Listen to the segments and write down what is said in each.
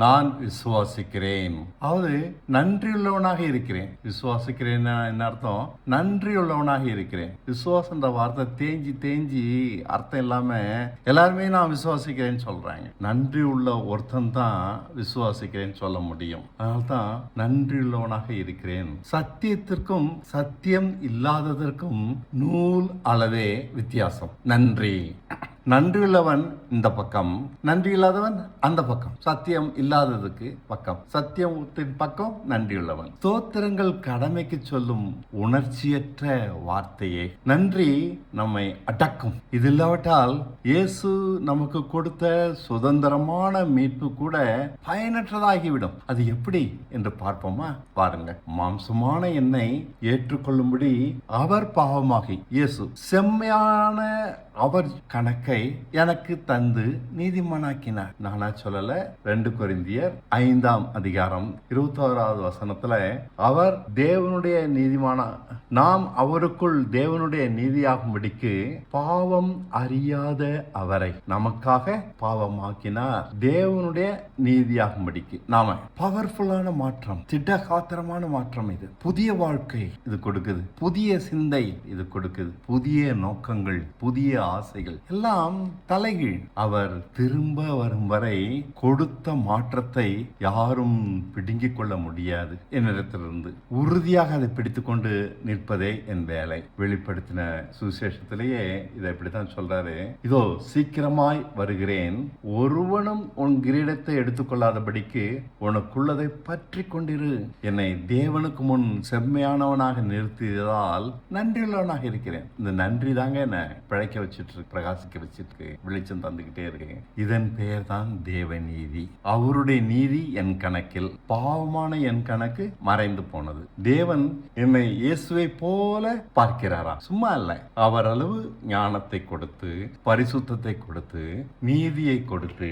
நான் விசுவாசிக்கிறேன். அதாவது நன்றியுள்ளவனாக இருக்கிறேன். விசுவாசிக்கிறேன் என்ன அர்த்தம்? நன்றியுள்ளவனாக இருக்கிறேன். விசுவாசன்ற வார்த்தை தேஞ்சி தேஞ்சி அர்த்தம் இல்லாம எல்லாருமே நான் விசுவாசிக்கிறேன்னு சொல்றாங்க. நன்றி உள்ள ஒருத்தன் தான் விசுவாசிக்கிறேன்னு சொல்ல முடியும். அதனால்தான் நன்றியுள்ளவனாக இருக்கிறேன். சத்தியத்திற்கும் சத்தியம் இல்லாததற்கும் நூல் அளவே வித்தியாசம். நன்றி நன்றியுள்ளவன் இந்த பக்கம், நன்றி இல்லாதவன் அந்த பக்கம். சத்தியம் இல்லாததுக்கு பக்கம், சத்தியத்தின் பக்கம் நன்றியுள்ளவன். ஸ்தோத்திரங்கள் கடமைக்கு சொல்லும் உணர்ச்சியற்ற வார்த்தையே. நன்றி நம்மை அடக்கும். இது இல்லாவிட்டால் இயேசு நமக்கு கொடுத்த சுதந்திரமான மீட்பு கூட பயனற்றதாகிவிடும். அது எப்படி என்று பார்ப்போமா? பாருங்க. மாம்சமான என்னை ஏற்றுக்கொள்ளும்படி அவர் பாவமாகி இயேசு செம்மையான அவர் கணக்கை எனக்கு தந்து நீதிமானாக்கினார். நானா சொல்லல. 2 கொரிந்தியர் 5ஆம் அதிகாரம் 21வது வசனத்துல அவர் தேவனுடைய நீதிமான நாம் அவருக்குள் தேவனுடைய நீதியாகும்படிக்கு பாவம் அறியாத அவரை நமக்காக பாவமாக்கினார். தேவனுடைய நீதியாகும்படிக்கு. நாம பவர்ஃபுல்லான மாற்றம், திடகாத்திரமான மாற்றம். இது புதிய வாழ்க்கை இது கொடுக்குது, புதிய சிந்தை இது கொடுக்குது, புதிய நோக்கங்கள், புதிய ஆசைகள் எல்லாம் தலைகீழ். அவர் திரும்ப வரும் வரை கொடுத்த மாற்றத்தை யாரும் பிடுங்கிக் கொள்ள முடியாது. என்னிடத்திலிருந்து உறுதியாக அதை பிடித்துக்கொண்டு நிற்பதே என் வேலை. வெளிப்படுத்தின சுவிசேஷத்திலேயே இதை இப்படித்தான் சொல்றாரு. இதோ சீக்கிரமாய் வருகிறேன், ஒருவனும் உன் கிரீடத்தை எடுத்துக்கொள்ளாதபடிக்கு உனக்குள்ளதை பற்றி கொண்டிரு. என்னை தேவனுக்கு முன் செம்மையானவனாக நிறுத்தியதால் நன்றியுள்ளவனாக இருக்கிறேன். இந்த நன்றி தாங்க என்ன பிழைக்க வச்சிட்டு இருக்கு, பிரகாசிக்க வச்சிருக்கு, வெளிச்சம் தந்துகிட்டே இருக்கு. இதன் பெயர் தான் தேவ நீதி. அவருடைய நீதி என் கணக்கில், பாவமான என் கணக்கு மறைந்து போனது. தேவன் என்னை இயேசுவை போல பார்க்கிறாரா? சும்மா இல்ல. அவர் அளவு ஞானத்தை கொடுத்து, பரிசுத்தத்தை கொடுத்து, நீதியை கொடுத்து,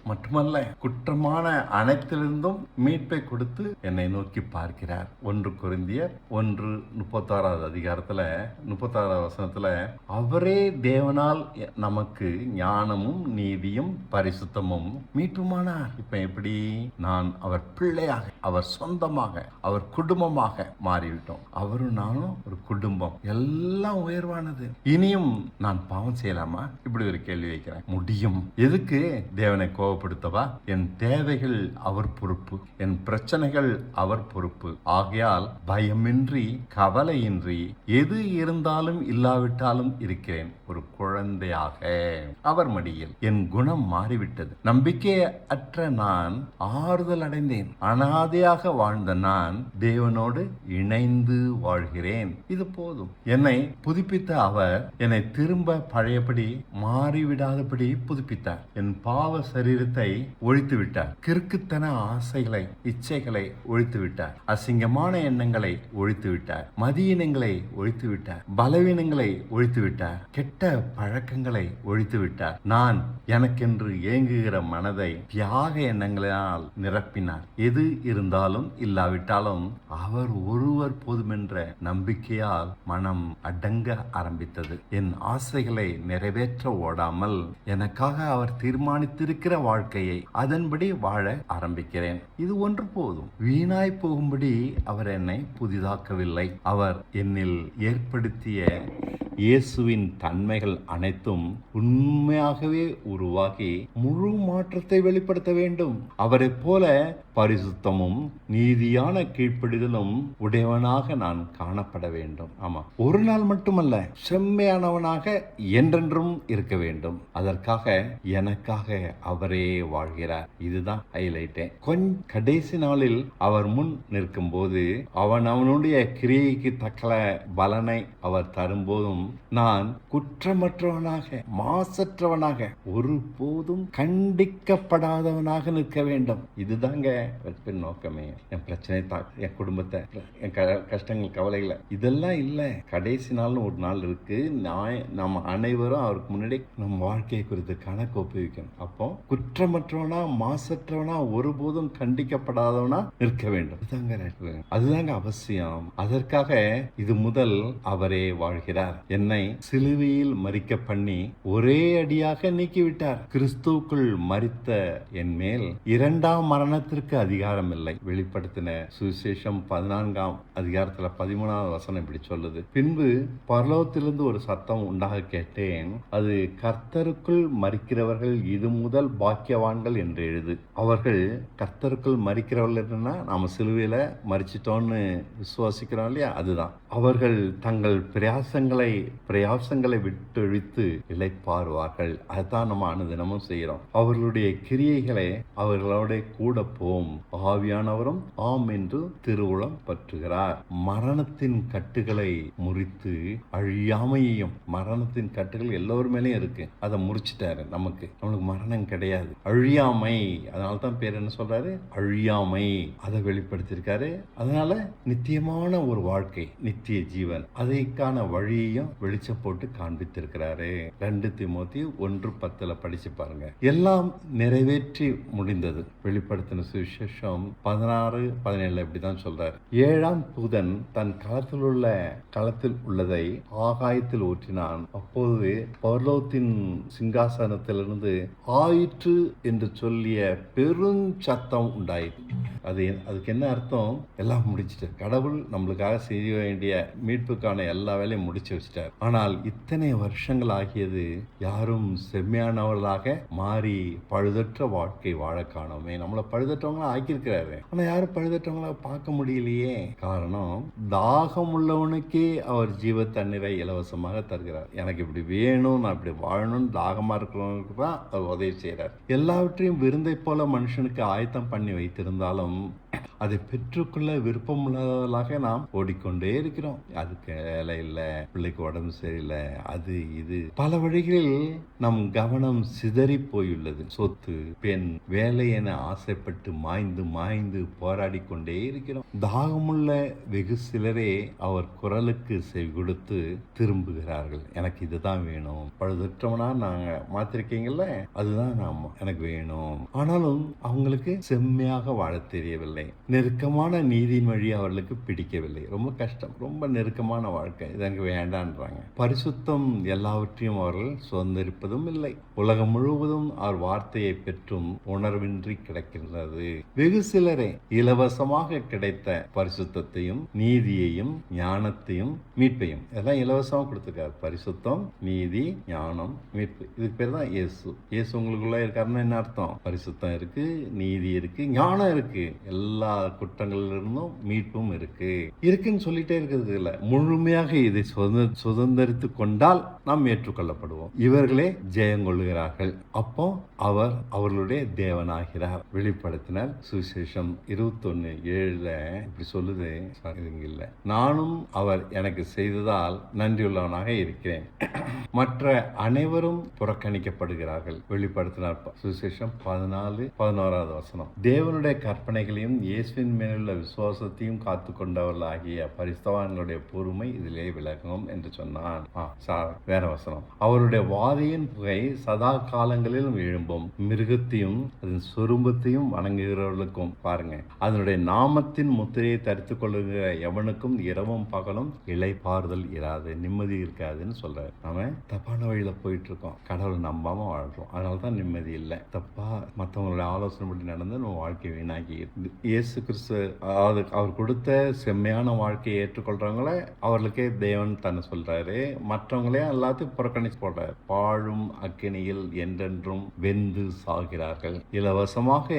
மட்டுமல்ல குற்றமான அனைத்திலிருந்தும் மீட்பை கொடுத்து என்னை நோக்கி பார்க்கிறார். 1 கொரிந்தியர் 1:36வது அதிகாரத்துல 36வது வசனத்துல அவரே தேவனால் நமக்கு ஞானமும் நீதியும் பரிசுத்தமும் மீட்புமானார். இப்ப எப்படி? நான் அவர் பிள்ளையாக, அவர் சொந்தமாக, அவர் குடும்பமாக மாறிவிட்டோம். அவரும் நானும் ஒரு குடும்பம். எல்லாம் உயர்வானது. இனியும் நான் பாவம் செய்யலாமா? இப்படி ஒரு கேள்வி வைக்கிறேன். முடியும். எதுக்கு? தேவனை கோபப்படுத்தவா? என் தேவைகள் அவர் பொறுப்பு, என் பிரச்சனைகள் அவர் பொறுப்பு. ஆகையால் பயமின்றி கவலையின்றி எது இருந்தாலும் இல்லாவிட்டாலும் இருக்கிறேன் ஒரு குழந்தையாக அவர் மடியில். என் குணம் மாறிவிட்டது. நம்பிக்கை அற்ற நான் ஆறுதல் அடைந்தேன். அனாதையாக வாழ்ந்த நான் தேவனோடு இணைந்து வாழ்கிறேன். இது போதும். என்னை புதுப்பித்த அவர் என்னை திரும்ப பழையபடி மாறிவிடாதபடி புதுப்பித்தார். என் பாவ சரீரத்தை ஒழித்து விட்டார். கிறுக்குத்தன ஆசைகளை, இச்சைகளை ஒழித்து விட்டார். அசிங்கமான எண்ணங்களை ஒழித்து விட்டார். மதியினங்களை ஒழித்து விட்டார். பலவீனங்களை ஒழித்து விட்டார். கெட்ட பழக்கங்களை ஒழித்து விட்டார். நான் எனக்கென்று ஏங்குகிற மனதை தியாக எண்ணங்களால் நிரப்பினார். எது இருந்தாலும் இல்லாவிட்டாலும் அவர் ஒருவர் போதுமென்ற நம்பிக்கையால் மனம் அடங்க ஆரம்பித்தது. என் ஆசைகளை நிறைவேற்ற ஓடாமல் எனக்காக அவர் தீர்மானித்திருக்கிற வாழ்க்கையை அதன்படி வாழ ஆரம்பிக்கிறேன். இது ஒன்று போதும். வீணாய் போகும்படி அவர் என்னை புதிதாக்கவில்லை. அவர் என்னில் ஏற்படுத்திய இயேசுவின் தன்மைகள் அனைத்தும் உண்மையாகவே உருவாகி முழு மாற்றத்தை வெளிப்படுத்த வேண்டும். அவரை போல பரிசுத்தமும் நீதியான கீழ்ப்படிதலும் உடையவனாக நான் காணப்பட வேண்டும். ஆமா, ஒரு நாள் மட்டுமல்ல, செம்மையானவனாக என்றென்றும் இருக்க வேண்டும். அதற்காக எனக்காக அவரே வாழ்கிறார். இதுதான் ஹைலைட்டே. கடைசி நாளில் அவர் முன் நிற்கும் போது அவனுடைய கிரியைக்கு தக்க பலனை அவர் தரும்போதும் நான் குற்றமற்றவனாக, மாசற்றவனாக, ஒருபோதும் கண்டிக்கப்படாதவனாக நிற்க வேண்டும். இதுதாங்க நோக்கமே. என் பிரச்சனை, என் குடும்பத்தை, என் கஷ்டங்கள், கவலைகளை இதெல்லாம் இல்ல. கடைசி நாள்னு ஒரு நாள் இருக்கு. நம்ம அனைவரும் அவருக்கு முன்னாடி நம்ம வாழ்க்கையை குறித்து கணக்கு ஒப்புவிக்கணும். அப்போ குற்றமற்றவனா, மாசற்றவனா, ஒருபோதும் கண்டிக்கப்படாதவனா நிற்க வேண்டும். அதுதாங்க அவசியம். அதற்காக இது முதல் அவரே வாழ்கிறார். என்னை சிலுவையில் மரிக்க பண்ணி ஒரே அடியாக நீக்கிவிட்டார். கிறிஸ்துவுக்குள் மரித்த என் மேல் இரண்டாம் மரணத்திற்கு அதிகாரம் இல்லை. வெளிப்படுத்தின சுவிசேஷம் 14ஆம் அதிகாரத்துல 13வது வசனம் இப்படி சொல்லுது. பின்பு பரலோகத்திலிருந்து ஒரு சத்தம் உண்டாக கேட்டேன். அது கர்த்தருக்குள் மரிக்கிறவர்கள் இது முதல் பாக்கியவான்கள் என்று எழுது. அவர்கள் கர்த்தருக்குள் மரிக்கிறவர்கள் என்னன்னா, நாம சிலுவையில மரிச்சிட்டோம்னு விசுவாசிக்கிறோம் இல்லையா, அதுதான். அவர்கள் தங்கள் பிரயாசங்களை விட்டொழித்து இளைப்பாறுவார்கள். அதுதான் நம்ம அனுதினமும் செய்யறோம். அவர்களுடைய கிரியைகளை அவர்களோட கூட போம். ஆவியானவரும் ஆம் என்று திருவுளம் பற்றுகிறார். மரணத்தின் கட்டுகளை முறித்து அழியாமையையும், மரணத்தின் கட்டுகள் எல்லோரும் மேலேயும் இருக்கு, அதை முறிச்சிட்டாரு. நம்மளுக்கு மரணம் கிடையாது, அழியாமை. அதனால தான் பேர் என்ன சொல்றாரு, அழியாமை. அதை வெளிப்படுத்தியிருக்காரு. அதனால நித்தியமான ஒரு வாழ்க்கை, நித்திய ஜீவன், அதைக்கான வழியையும் வெளிச்சம் போட்டு காண்பித்திருக்கிறாரு. 2 தீமோத்தேயு 1:10 படிச்சு பாருங்க. எல்லாம் நிறைவேற்றி முடிந்தது. வெளிப்படுத்தின சுவிசேஷம் 16:17 இப்படிதான் சொல்றாரு. 7ஆம் தூதன் தன் களத்தில் உள்ளதை ஆகாயத்தில் ஊற்றினான். அப்போது பரலோகத்தின் சிங்காசனத்திலிருந்து ஆயிற்று என்று சொல்லிய பெருஞ்சத்தம் உண்டாயிற்று. அதுக்கு என்ன அர்த்தம்? எல்லாம் முடிச்சிட்டு கடவுள் நம்மளுக்காக செய்ய வேண்டிய மீட்புக்கான எல்லா வேலையும் முடிச்சு வச்சிட்டார். ஆனால் இத்தனை வருஷங்கள் ஆகியது, யாரும் செம்மையானவர்களாக மாறி பழுதற்ற வாழ்க்கை வாழ காணோமே. நம்மளை பழுதற்றவங்களா ஆக்கியிருக்கிறாரு, ஆனா யாரும் பழுதற்றவங்களா பார்க்க முடியலையே. காரணம், தாகம் உள்ளவனுக்கே அவர் ஜீவ தண்ணீரை இலவசமாக தருகிறார். எனக்கு இப்படி வேணும், நான் இப்படி வாழணும்னு தாகமா இருக்கிறவங்களுக்கு தான் அவர் உதவி செய்யறார். எல்லாவற்றையும் விருந்தை போல மனுஷனுக்கு ஆயத்தம் பண்ணி வைத்திருந்தாலும் அதை பெற்றுக்கொள்ள விருப்பம் உள்ளவர்களாக நாம் ஓடிக்கொண்டே இருக்கிறோம். அதுக்கு வேலை இல்லை, பிள்ளைக்கு உடம்பு சரியில்லை, அது இது பல வழிகளில் நம் கவனம் சிதறி போயுள்ளது. சொத்து, பெண், வேலை என ஆசைப்பட்டு மாய்ந்து போராடி கொண்டே இருக்கிறோம். தாகமுள்ள வெகு சிலரே அவர் குரலுக்கு செவி கொடுத்து திரும்புகிறார்கள். எனக்கு இதுதான் வேணும், பழுதற்றவனா நாங்க மாத்திருக்கீங்கல்ல, அதுதான் எனக்கு வேணும். ஆனாலும் அவங்களுக்கு செம்மையாக வாழ தெரியவில்லை. நெருக்கமான நீதியின் வழி அவர்களுக்கு பிடிக்கவில்லை. ரொம்ப கஷ்டம், ரொம்ப நெருக்கமான வாழ்க்கை, இது எனக்கு வேண்டான்றாங்க. பரிசுத்தம் எல்லாவற்றையும் அவர்கள் சுதந்திரிப்பதும் இல்லை. உலகம் முழுவதும் அவர் வார்த்தையை பெற்றும் உணர்வின்றி கிடக்கின்றது. வெகு சிலரே இலவசமாக கிடைத்த பரிசுத்தத்தையும் நீதியையும் ஞானத்தையும் மீட்பையும் எல்லாம் இலவசமாக கொடுத்துருக்காரு. பரிசுத்தம், நீதி, ஞானம், மீட்பு, இதுக்கு பேர் தான் இயேசு. இயேசு உங்களுக்குள்ள இருக்காருன்னா என்ன அர்த்தம்? பரிசுத்தம் இருக்கு, நீதி இருக்கு, ஞானம் இருக்கு, எல்லா குற்றங்களிலிருந்தும் மீட்பும் இருக்குன்னு சொல்லிட்டே இருக்கிறது இல்ல. முழுமையாக இதை சுதந்திரித்து கொண்டால் நாம் ஏற்றுக்கொள்ளப்படுவோம். இவர்களே ஜெயங்கொள்கிறார்கள். அப்போ அவர் அவர்களுடைய தேவனாகிறார். வெளிப்படுத்தினார் சுவிசேஷம் 21:7 இப்படி சொல்லுது. இல்ல, நானும் அவர் எனக்கு செய்ததால் நன்றியுள்ளவனாக இருக்கிறேன். மற்ற அனைவரும் புறக்கணிக்கப்படுகிறார்கள். வெளிப்படுத்தினார் சுவிசேஷம் 14:11 வசனம். தேவனுடைய கற்பனைகளையும் இயேசுவின் மேலுள்ள விசுவாசத்தையும் காத்து கொண்டவர்கள் ஆகிய பரிசுத்தவான்களுடைய பொறுமை இதிலே விலகும் என்று சொன்னான். வேற வசனம். அவருடைய வாதையின் புகை சதா காலங்களிலும் எழும்பும். மிருகத்தையும் அதன் சொரும்பத்தையும் வணங்குகிறவர்களுக்கும், பாருங்க, அதனுடைய நாமத்தின் முத்திரையை தரித்துக் கொள்ளுகிற எவனுக்கும் இரவும் பகலும் இளைப்பாறுதல் இராது, நிம்மதி இருக்காதுன்னு சொல்றாரு. நாம தப்பான வழியில போயிட்டு இருக்கோம், கடவுள் நம்பாம வாழ்றோம், அதனாலதான் நிம்மதி இல்லை. தப்பா மற்றவங்களுடைய ஆலோசனை படி நடந்து நம்ம வாழ்க்கை வீணாக்கி. இயேசு கிறிஸ்து அவர் கொடுத்த செம்மையான வாழ்க்கையை ஏற்றுக்கொள்றவங்கள அவர்களுக்கே தேவன் தன்னை சொல்றாரு. மற்றவங்களே எல்லாத்தையும் புறக்கணிச்சு போடுறாரு. பாழும் அக்கினியில் என்றென்றும் வெந்து சாகிறார்கள். இலவசமாக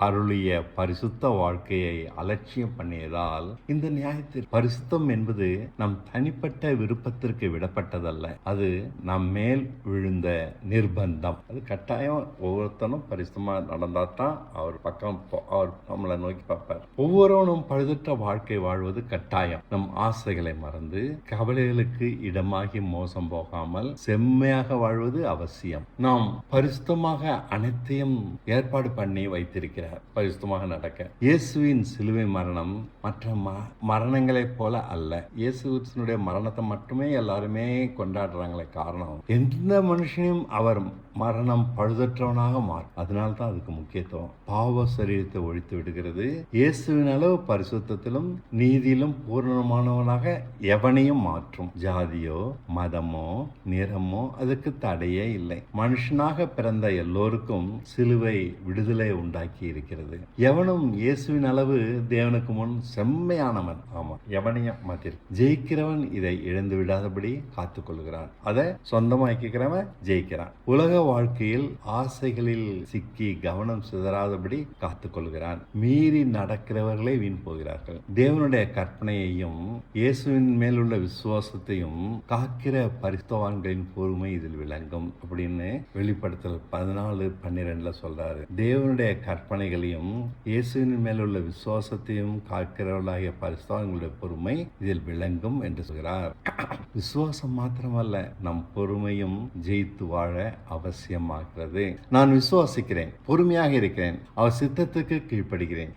அருளிய பரிசுத்த வாழ்க்கையை அலட்சியம் பண்ணியதால் இந்த நியாயத்தில் பரிசுத்தம் என்பது நம் தனிப்பட்ட விருப்பத்திற்கு விடப்பட்டதல்ல, அது நம் மேல் விழுந்த நிர்பந்தம். அது கட்டாயம். ஒவ்வொருத்தனும் பரிசுத்தமா நடந்தாதான் அவர் பக்கம் அவர் நம்மளை நோக்கி பார்ப்பார். ஒவ்வொருவனும் பழுதற்ற வாழ்க்கை வாழ்வது கட்டாயம். நம் ஆசைகளை மறந்து கவலைகளுக்கு இடமாகி மோசம் போகாமல் செம்மையாக வாழ்வது அவசியம். நாம் பரிசுத்தமாக அனைத்தையும் ஏற்பாடு பண்ணி வைத்திருக்கிறார் பரிசுத்தமாக நடக்க. இயேசுவின் சிலுவை மரணம் மற்ற மரணங்களைப் போல அல்ல. இயேசுவினுடைய மரணத்தை மட்டுமே எல்லாருமே கொண்டாடுறாங்களே. காரணம், எந்த மனுஷனையும் அவர் மரணம் பழுதற்றவனாக மாறும். அதனால தான் அதுக்கு முக்கியத்துவம். பாவ சரீரத்தை ஒழித்து விடுகிறது. இயேசுவின் அளவு பரிசுத்தத்திலும் நீதியிலும் பூர்ணமானவனாக எவனையும் மாற்றும். ஜாதியோ மதமோ நிறமோ அதுக்கு தடையே இல்லை. மனுஷனாக பிறந்த எல்லோருக்கும் சிலுவை விடுதலை உண்டாக்கி இருக்கிறது. எவனும் இயேசுவின் அளவு தேவனுக்கு முன் செம்மையானவன். ஆமா, எவனையும் மாத்திருக்கு. ஜெயிக்கிறவன் இதை இழந்து விடாதபடி காத்துக் கொள்கிறான். அதை சொந்தமாக்கிக்கிறவன் ஜெயிக்கிறான். உலக வாழ்க்கையில் ஆசைகளில் சிக்கி கவனம் சிதறாதபடி காத்துக் கொள்கிறான். மீறி நடக்கிறவர்களே வீண் போகிறார்கள். தேவனுடைய கற்பனையையும் இயேசுவின் மேலுள்ள விசுவாசத்தையும் காக்கிற பரிசுத்தவான்களின் பொறுமை இதில் விளங்கும் அப்படின்னு வெளிப்படுத்தல் 14:12 சொல்றாரு. தேவனுடைய கற்பனைகளையும் இயேசுவின் மேலுள்ள விசுவாசத்தையும் காக்கிறவர்களாகிய பரிசுத்தவான்களுடைய பொறுமை இதில் விளங்கும் என்று சொல்கிறார். விசுவாசம் மாத்திரமல்ல, நம் பொறுமையும் ஜெயித்து வாழ அவசியமாகிறது. நான் விசுவாசிக்கிறேன், பொறுமையாக இருக்கிறேன், அவர் சித்தத்துக்கு கீழ்ப்படுகிறேன்.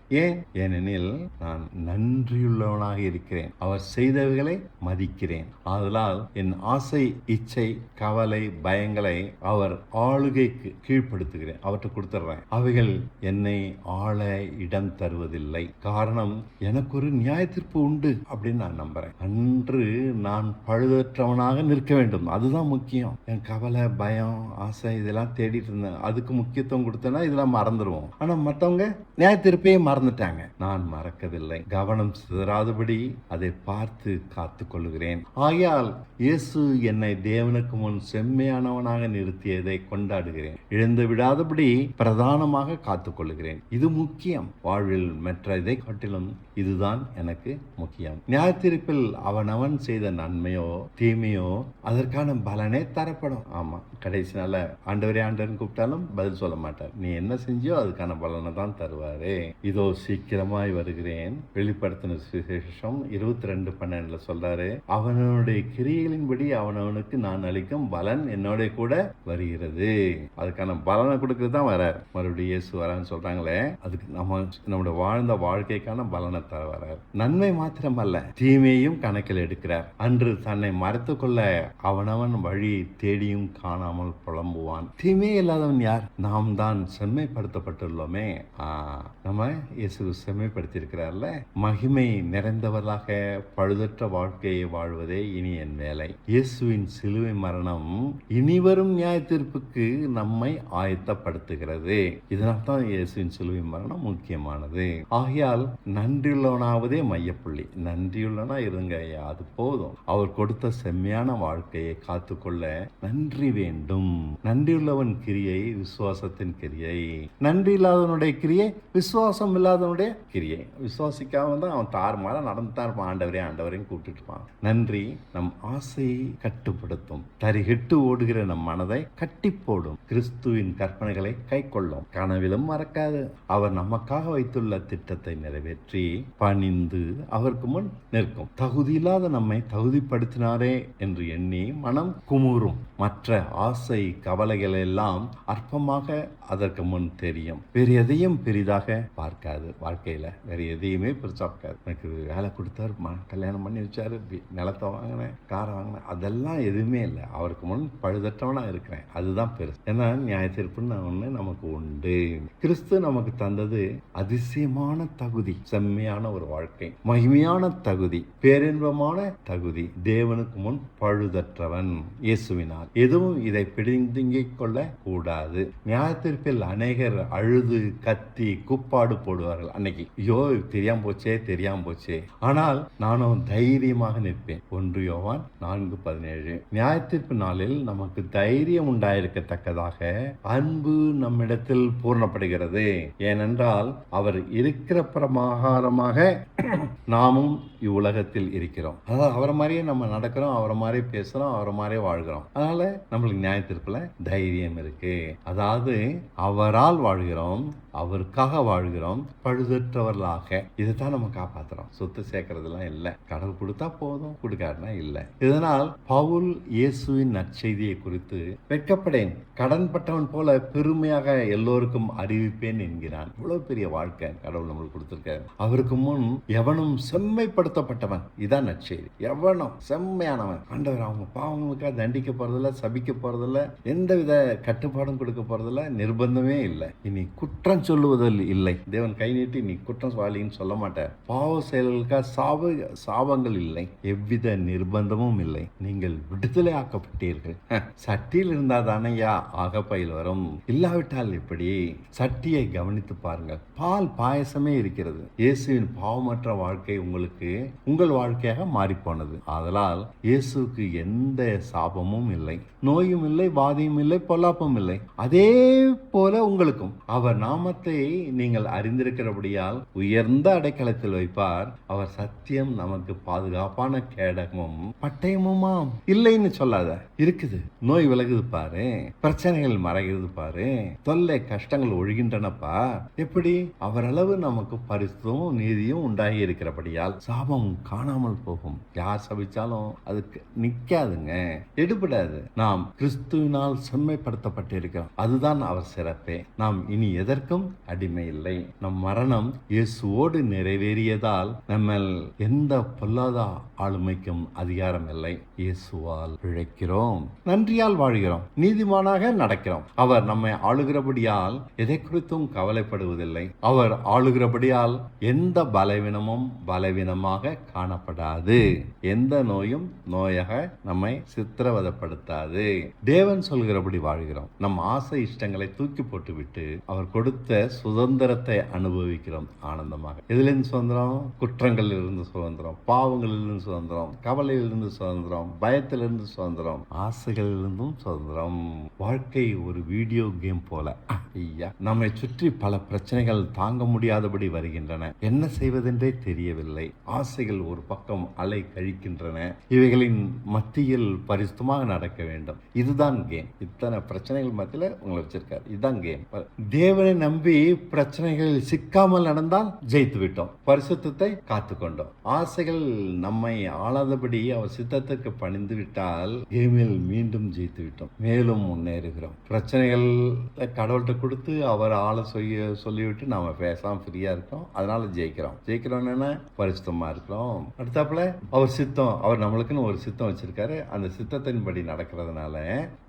ஏனெனில் நான் நன்றியுள்ளவனாக இருக்கிறேன், அவர் செய்தவைகளை மதிக்கிறேன். ஆதலால் என் ஆசை, இச்சை, கவலை, பயங்களை அவர் ஆளுகைக்கு கீழ்ப்படுத்துகிறேன், அவற்றை கொடுத்துட்றேன். அவைகள் என்னை ஆள இடம் தருவதில்லை. காரணம், எனக்கு ஒரு நியாய தீர்ப்பு உண்டு அப்படின்னு நான் நம்புறேன். அன்று நான் பழுதற்றவனாக நிற்க வேண்டும். அதுதான் முக்கியம். என் கவலை, பயம், ஆசை இதெல்லாம் தேடிட்டு இருந்தேன். அதுக்கு முக்கியத்துவம் கொடுத்தேன்னா இதெல்லாம் மறந்துடுவோம். ஆனா மற்றவங்க நியாய தீர்ப்பையே மறந்துட்டாங்க. நான் மறக்கவில்லை. கவனம் சிதறாதபடி அதை பார்த்து காத்து கொள்ளுகிறேன். ஆகையால் இயேசு என்னை தேவனுக்கு முன் செம்மையானவனாக நிறுத்தியதை கொண்டாடுகிறேன். இழந்து விடாதபடி பிரதானமாக காத்துக் கொள்ளுகிறேன். இது முக்கியம். வாழ்வில் மற்ற இதை காட்டிலும் இதுதான் எனக்கு முக்கியம். நியாய தீர்ப்பில் அவனவன் செய்த நன்மையோ தீமையோ அதற்கான பலனே தரப்படும். ஆமா, கடைசி நாள்ல ஆண்டவரே ஆண்டவன் கூப்பிட்டாலும் பதில் சொல்ல மாட்டார். நீ என்ன செஞ்சியோ அதுக்கான பலனை தான் தருவாரு. இதோ சீக்கிரமாய் வருகிறேன். வெளிப்படுத்தின சுவிசேஷம் 22:12 சொல்றாரு, அவனுடைய கிரியைகளின்படி அவனவனுக்கு நான் அளிக்கும் பலன் என்னோட கூட வருகிறது. அதுக்கான பலனை கொடுக்கறது தான் வரார். மறுபடியும் இயேசு வரான்னு சொல்றாங்களே, அதுக்கு நம்முடைய வாழ்ந்த வாழ்க்கைக்கான பலனை தர வரார். நன்மை மாத்திரமல்ல, தீமையும் கணக்கில் எடுக்கிறார். அன்று தன்னை மறைத்து கொள்ள அவனவன் வழி தேடியும் காணாமல் புலம்புவான். தீமையே இல்லாதவன் யார்? நாம் தான் செம்மைப்படுத்தப்பட்டுள்ளோமே. நம்ம இயேசு செம்மைப்படுத்தி இருக்கிறார்ல. மகிமை நிறைந்தவர்களாக பழுதற்ற வாழ்க்கையை வாழ்வதே இனி என் வேலை. இயேசுவின் சிலுவை மரணம் இனிவரும் நியாய தீர்ப்புக்கு நம்மை ஆயத்தப்படுத்துகிறது. இதனால் தான் இயேசுவின் சிலுவை மரணம் முக்கியமானது. ஆகையால் நன்றியுள்ளவனாவதே மையப்புள்ளி. நன்றியுள்ளவனா இருங்க, அது போதும். அவர் கொடுத்த செம்மையான வாழ்க்கையை காத்துக்கொள்ள நன்றி வேண்டும். நன்றியுள்ளவன் கிரியை விசுவாசத்தின் கிரியை. நன்றி இல்லாதவனுடைய கிரியை விசுவாசம் இல்லாதவனுடைய கிரியை. விசுவாசிக்காம தான் அவன் தாறுமாற நடந்துதான் இருப்பான். ஆண்டவரே ஆண்டவரையும் கூப்பிட்டு இருப்பான். நன்றி நம் ஆசையை கட்டுப்படுத்தும். தரிகிட்டு ஓடுகிற நம் மனதை கட்டி போடும். கிறிஸ்துவின் கற்பனைகளை கை கொள்ளும். கனவிலும் மறக்காது. அவர் நமக்காக வைத்துள்ள திட்டத்தை நிறைவேற்றி பணிந்து அவருக்கு முன் நிற்கும். தகுதியில்லாத நம்மை தகுதிப்படுத்தினாரே என்று எண்ணி மனம் குமுறும். மற்ற ஆசை கவலைகள் எல்லாம் அற்பமாக அதற்கு முன் தெரியும். வேறு எதையும் பெரிதாக பார்க்காது. வாழ்க்கையில வேற எதையுமே பெருசா பார்க்காது. எனக்கு வேலை கொடுத்தாரு, கல்யாணம் பண்ணி வச்சாரு, நிலத்தை வாங்கினேன், காரை வாங்கினேன், அதெல்லாம் எதுவுமே இல்லை. அவருக்கு முன் பழுதற்றவனா இருக்கிறேன். அதுதான் பெருசு. ஏன்னா நியாய தீர்ப்புன்னு ஒண்ணு நமக்கு உண்டு. கிறிஸ்து நமக்கு தந்தது அதிசயமான தகுதி, செம்மையான ஒரு வாழ்க்கை, மகிமையான தகுதி, பேரின்பமான தகுதி. தேவனுக்கு முன் பழுதற்றவன் இயேசுவினால். எதுவும் இதை பிடிங்கிக் கொள்ள கூடாது. நியாய தீர்ப்பில் அநேகர் அழுது கத்தி கூப்பாடு போடுவார்கள். அன்னைக்கு ஐயோ தெரியாம போச்சே. ஆனால் நானும் தைரியமாக நிற்பேன். 1 யோவான் 4:17. நியாய தீர்ப்பு நாளில் நமக்கு தைரியம் உண்டாயிருக்கத்தக்கதாக அன்பு நம்மிடத்தில் பூர்ணப்படுகிறது. ஏனென்றால் அவர் இருக்கிற பிரகாரமாக நாமும் இவ்வுலகத்தில் இருக்கிறோம். அதாவது அவரை மாதிரியே நம்ம நடக்கிறோம், அவரை மாதிரி பேசுறோம், அவரை மாதிரியே வாழ்கிறோம். அதனால நம்மளுக்கு நியாய தீர்ப்புல தைரியம் இருக்கு. அதாவது அவரால் வாழ்கிறோம், அவருக்காக வாழ்கிறோம், பழுதற்றவர்களாக. இதைத்தான் நம்ம காப்பாத்துறோம். சொத்து சேர்க்கறதுலாம் இல்லை. கடவுள் கொடுத்தா போதும், கொடுக்காருனா இல்லை. இதனால் பவுல் இயேசுவின் நற்செய்தியை குறித்து வெட்கப்படேன், கடன்பட்டவன் போல பெருமையாக எல்லோருக்கும் அறிவிப்பேன் என்கிறான். இவ்வளவு பெரிய வாழ்க்கை கடவுள் நம்மளுக்கு கொடுத்திருக்காரு. அவருக்கு முன் எவனும் செம்மைப்படுத்தப்பட்டவன். இதான் நற்செய்தி. எவனும் செம்மையானவன். ஆண்டவர் அவங்க பாவங்களுக்காக தண்டிக்க போறதில்ல, சபிக்க போறதில்ல, எந்தவித கட்டுப்பாடும் கொடுக்க போறதில்ல, நிர்பந்தமே இல்லை. இனி குற்றம் சொல்லுவதில் இல்லை. தேவன் கை நீட்டி நீ குற்றம் வாளின்னு சொல்ல மாட்டார். பாவ செயல்களுக்காக சாபங்கள் இல்லை, எவ்வித நிர்பந்தமும் இல்லை. நீங்கள் விடுதலை ஆக்கப்பட்டீர்கள். சட்டியில் இருந்தா தானையா ஆகப்பையில் வரும், இல்லாவிட்டால் எப்படி? சட்டியை கவனித்து பாருங்கள். பால் பாயசமே இருக்கிறது. இயேசுவின் பாவமற்ற வாழ்க்கை உங்கள் வாழ்க்கையாக மாறிப்போனது. ஆதலால் இயேசுக்கு எந்த சாபமும் இல்லை, நோயும் இல்லை, வாதியும் இல்லை, பொல்லாப்பும் இல்லை. அதே போல உங்களுக்கும் அவர் நாமத்தை நீங்கள் அறிந்திருக்கிறபடியால் உயர்ந்த அடைக்கலத்தில் வைப்பார். அவர் சத்தியம் நமக்கு பாதுகாப்பான கேடகமும் பட்டயமுமாம். இல்லைன்னு சொல்லாத, இருக்குது. நோய் விலகுது பாரு, பிரச்சனைகள் மறைகிறது பாரு, தொல்லை கஷ்டங்கள் ஒழுகின்றனப்பா. எப்படி? அவரளவு நமக்கு பரிசுத்தமும் நீதியும் உண்டாகி இருக்கிறபடியால் சாபம் காணாமல் போகும். யார் சபிச்சாலும் அதுக்கு நிக்காதுங்க, எடுபடாது. நாம் கிறிஸ்துவினால் செம்மைப்படுத்தப்பட்டிருக்கிறோம். அதுதான் அவர் சிறப்பே. நாம் இனி எதற்கும் அடிமை இல்லை. நம் மரணம் இயேசுவோடு நிறைவேறியதால் நம்ம எந்த பொல்லாத ஆளுமைக்கும் அதிகாரம் இல்லை. இயேசுவால் பிழைக்கிறோம், நன்றியால் வாழ்கிறோம், நீதிமானாக நடக்கிறோம். அவர் நம்மை ஆளுகிறபடியால் எதை குறித்தும் கவலைப்படுவதில்லை. அவர் ஆளுகிறபடியால் எந்த பலவீனமும் பலவீனமாக காணப்படாது. எந்த நோயும் நோயாக நம்மை சித்திரவதப்படுத்தாது. தேவன் சொல்கிறபடி வாழ்கிறோம். நம் ஆசை இஷ்டங்களை தூக்கி போட்டுவிட்டு அவர் கொடுத்த சுதந்திரத்தை அனுபவிக்கிறோம் ஆனந்தமாக. எதிலிருந்து சுதந்திரம்? குற்றங்களில் இருந்து சுதந்திரம், பாவங்களிலிருந்து சுதந்திரம், கவலையிலிருந்து சுதந்திரம், பயத்திலிருந்து சுதந்திரம், ஆசைகளிலிருந்தும் சுதந்திரம். வாழ்க்கை ஒரு வீடியோ கேம் போல. ஐயா, நம்மை சுற்றி பல பிரச்சனைகள் தாங்க முடியாதபடி வருகின்றன. என்ன செய்வதென்றே தெரியவில்லை. ஆசைகள் ஒரு பக்கம் அலை கழிக்கின்றன. இவைகளின் மத்தியில் பரிசுத்தமாக நடக்க வேண்டும். இதுதான் கேம். இத்தனை பிரச்சனைகள் மத்தியில் உங்களை வச்சிருக்காரு. இதுதான் கேம். தேவனை நம்பி பிரச்சனைகளில் சிக்காமல் நடந்தால் ஜெயித்து விட்டோம், பரிசுத்தத்தை காத்துக்கொண்டோம். ஆசைகள் நம்மை ஆளாதபடி அவர் சித்தத்திற்கு பணிந்து விட்டால் கேமில் மீண்டும் ஜெயித்து விட்டோம், மேலும் முன்னேறுகிறோம். பிரச்சனைகள் கடவுள்கிட்ட கொடுத்து அவர் ஆளை சொல்லிவிட்டு நாம பேசாம ஃப்ரீயா இருக்கோம். அதனால ஜெயிக்கிறோம் என்ன? பரிசுத்தமா இருக்கிறோம். அடுத்தாப்புல அவர் சித்தம், அவர் நம்மளுக்குன்னு ஒரு சித்தம் வச்சிருக்காரு. அந்த சித்தத்தின்படி நடக்கிறதுனால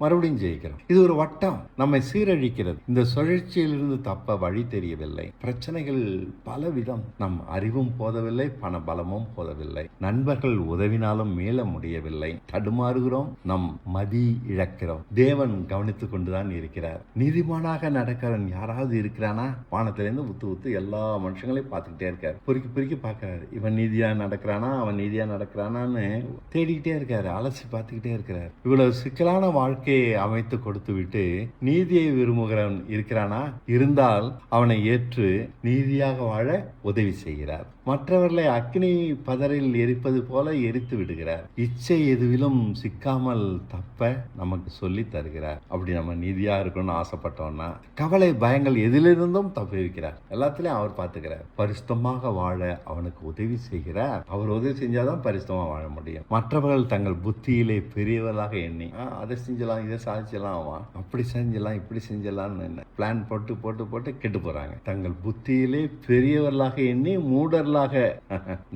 மறுபடியும் ஜெயிக்கிறோம். இது ஒரு வட்டம், நம்மை சீரழிக்கிறது. இந்த சுழற்சியிலிருந்து தப்ப வழி தெரியவில்லை. பிரச்சனைகள் பலவிதம். நம் அறிவும் போதவில்லை, பண பலமும் போதவில்லை, நண்பர்கள் உதவினாலும் மேல முடியவில்லை. தடுமாறுகிறோம், நம் மதி இழக்கிறோம். தேவன் கவனித்துக் கொண்டுதான் இருக்கிறார். நீதிமானாக நடக்கிறவன் யாராவது இருக்கிறானா? வானத்திலிருந்து ஊத்து எல்லா மனுஷங்களையும் பார்த்துக்கிட்டே இருக்காரு. பொறுக்கி பார்க்கிறாரு. இவன் நீதியா நடக்கிறானா, அவன் நீதியா நடக்கிறானான்னு தேடிக்கிட்டே இருக்காரு, அலசி பார்த்துக்கிட்டே இருக்கிறார். இவ்வளவு சிக்கலான வாழ்க்கையை அமைத்து கொடுத்து விட்டு நீதியை விரும்புகிறவன் இருக்கிறானா? இருந்தால் அவனை ஏற்று நீதியாக வாழ உதவி செய்கிறார். மற்றவர்களை அக்னி பதரில் எரிப்பது போல எரித்து விடுகிறார். இச்சை எதுவிலும் சிக்காமல் தப்ப நமக்கு சொல்லி தருகிறார். அப்படி நம்ம நீதியா இருக்கணும்னு ஆசைப்பட்டோம்னா கவலை பயங்கள் எதிலிருந்தும் தப்பி வைக்கிறார். எல்லாத்திலையும் அவர் பார்த்துக்கிறார். பரிசுத்தமாக வாழ அவனுக்கு உதவி செய்கிறார். அவர் உதவி செஞ்சாதான் பரிசுத்தமா வாழ முடியும். மற்றவர்கள் தங்கள் புத்தியிலே பெரியவர்களாக எண்ணி அதை செஞ்சலாம், இதை சாதிச்சலாம், அவன் அப்படி செஞ்சலாம், இப்படி செஞ்சலாம்னு பிளான் போட்டு கெட்டு போறாங்க. தங்கள் புத்தியிலே பெரியவர்களாக எண்ணி மூடர்களாக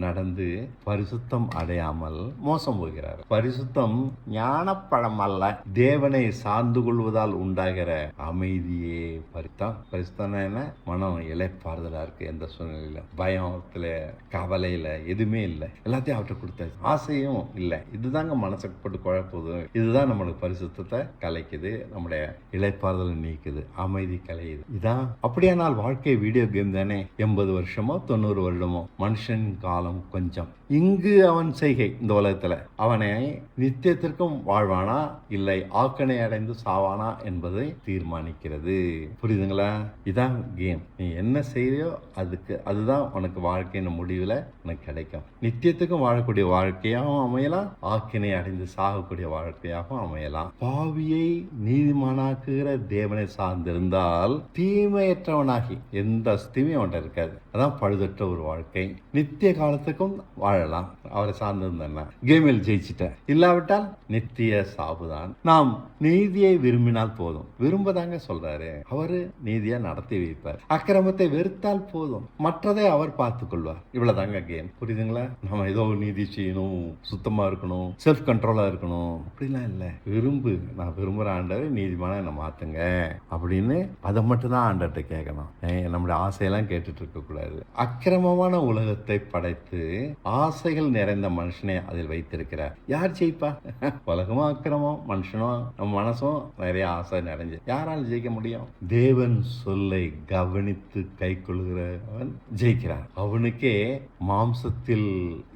நடந்து பரிசுத்தம் அடையாமல் மோசம் போகிறார். பரிசுத்தம் ஞானப்பழம் அல்ல, தேவனை சார்ந்து கொள்வதால் உண்டாகிற அமைதியே பரிசுத்தம். என்ன? மனம் இளைப்பாறுதலா இருக்கு. எந்த சூழ்நிலையில பயத்துல கவலையில எதுவுமே இல்லை, எல்லாத்தையும் அவற்றை கொடுத்தாச்சு. ஆசையும் இல்லை. இதுதாங்க மனசை போட்டு குழப்பது. இதுதான் நம்மளுக்கு பரிசுத்தத்தை கலைக்குது, நம்முடைய இளைப்பாறுதலை நீக்குது, அமைதி கலையுது. இதான். அப்படியானால் வாழ்க்கை வீடியோ கேம் தானே. 80 வருஷமோ 90 வருடமோ மனுஷன் காலம் கொஞ்சம். இங்கு அவன் செய்கை இந்த உலகத்துல அவனை நித்தியத்திற்கும் வாழ்வானா இல்லை ஆக்கனை அடைந்து சாவானா என்பதை தீர்மானிக்கிறது. புரியுதுங்களா? இதான் கேம். நீ என்ன செய்யறியோ அதுதான் உனக்கு வாழ்க்கையின் முடிவுல உனக்கு கிடைக்கும். நித்தியத்துக்கும் வாழக்கூடிய வாழ்க்கையாகவும் அமையலாம், ஆக்கினை அடைந்து சாகக்கூடிய வாழ்க்கையாகவும் அமையலாம். பாவியை நீதிமானாக்குகிற தேவனை சார்ந்திருந்தால் தீமை தீமையற்றவனாகி எந்த அஸ்தியுமே அவன்கிட்ட இருக்காது. அதான் பழுதற்ற ஒரு வாழ்க்கை. நித்திய காலத்துக்கும் வாழலாம். அவரை சார்ந்திருந்தேன்னா கேமில் ஜெயிச்சிட்டேன், இல்லாவிட்டால் நித்திய சாவுதான். நாம் நீதியை விரும்பினால் போதும். விரும்பதாங்க சொல்றாரு. அவரு நீதியா நடத்தி வைப்பார். அக்கிரமத்தை வெறுத்தால் போதும், மற்றதை அவர் பார்த்துக் கொள்வார். இவ்வளவுதாங்க கேம். புரியுதுங்களா? நம்ம ஏதோ நீதி செய்யணும், சுத்தமா இருக்கணும், செல்ஃப் கண்ட்ரோலா இருக்கணும் அப்படிலாம் இல்லை. நான் விரும்புற ஆண்டவர் நீதிமான என்ன மாத்துங்க அப்படின்னு அதை மட்டும் தான் ஆண்டர்கிட்ட கேட்கணும். நம்முடைய ஆசையெல்லாம் கேட்டுட்டு இருக்க கூடாது. அக்கிரமமான உலகத்தை படைத்து ஆசைகள் நிறைந்த மனுஷனை அதில் வைத்திருக்கிறார். யார் ஜெயிப்பா? உலகமும் அக்கிரமம், மனுஷனும் நம்ம மனசும் நிறைய ஆசை நிறைஞ்சு யாரால் ஜெயிக்க முடியும்? தேவன் சொல்லை கவனித்து கை கொள்கிறவன் ஜெயிக்கிறான். அவனுக்கே மாம்சத்தில்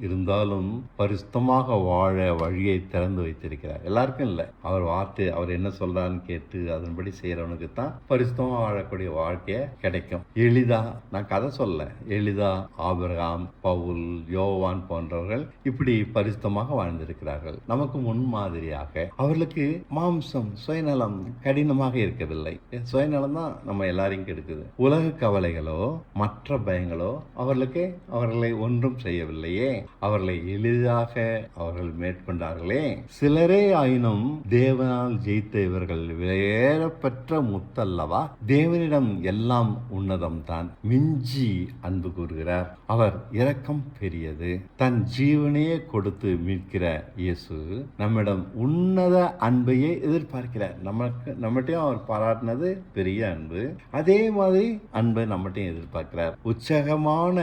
இருந்தாலும் பரிசுத்தமாக வாழ வழியை திறந்து வைத்திருக்கிறார். எல்லாருக்கும் இல்லை. அவர் வார்த்தை, அவர் என்ன சொல்றான்னு கேட்டு அதன்படி செய்யறவனுக்கு தான் பரிசுத்தமா வாழக்கூடிய வாழ்க்கைய கிடைக்கும். எளிதா, நான் கதை சொல்ல, எளிதா ஆபிரகாம், பவுல், யோவான் போன்றவர்கள் இப்படி பரிசுத்தமாக வாழ்ந்திருக்கிறார்கள். நமக்கு முன்மாதிரியாக அவர்களுக்கு மாம்சம், சுயநலம் கடினமாக இருக்கவில்லை. சுயநலம் தான் நம்ம எல்லாரையும் கெடுக்குது. உலக கவலைகளோ மற்ற பயங்களோ அவர்களை ஒன்றும் செய்யவில்லையே. அவர்களை எளிதாக அவர்கள் மேற்கொண்டார்களே. சிலரே ஆயினும் தேவனால் ஜெயித்த இவர்கள் விலையேறப்பெற்ற முத்தல்லவா. தேவனிடம் எல்லாம் உன்னதம் தான். மிஞ்சி அன்பு கூறுகிறார். அவர் இரக்கம் பெரியது. தன் ஜீவனையே கொடுத்து மீட்கிற இயேசு நம்மிடம் உன்னத அன்பையே எதிர்பார்க்கிறார். நம்மகிட்டையும் அவர் பாராட்டினது பெரிய அன்பு. அதே மாதிரி அன்பை நம்மகிட்டையும் எதிர்பார்க்கிறார். உச்சகமான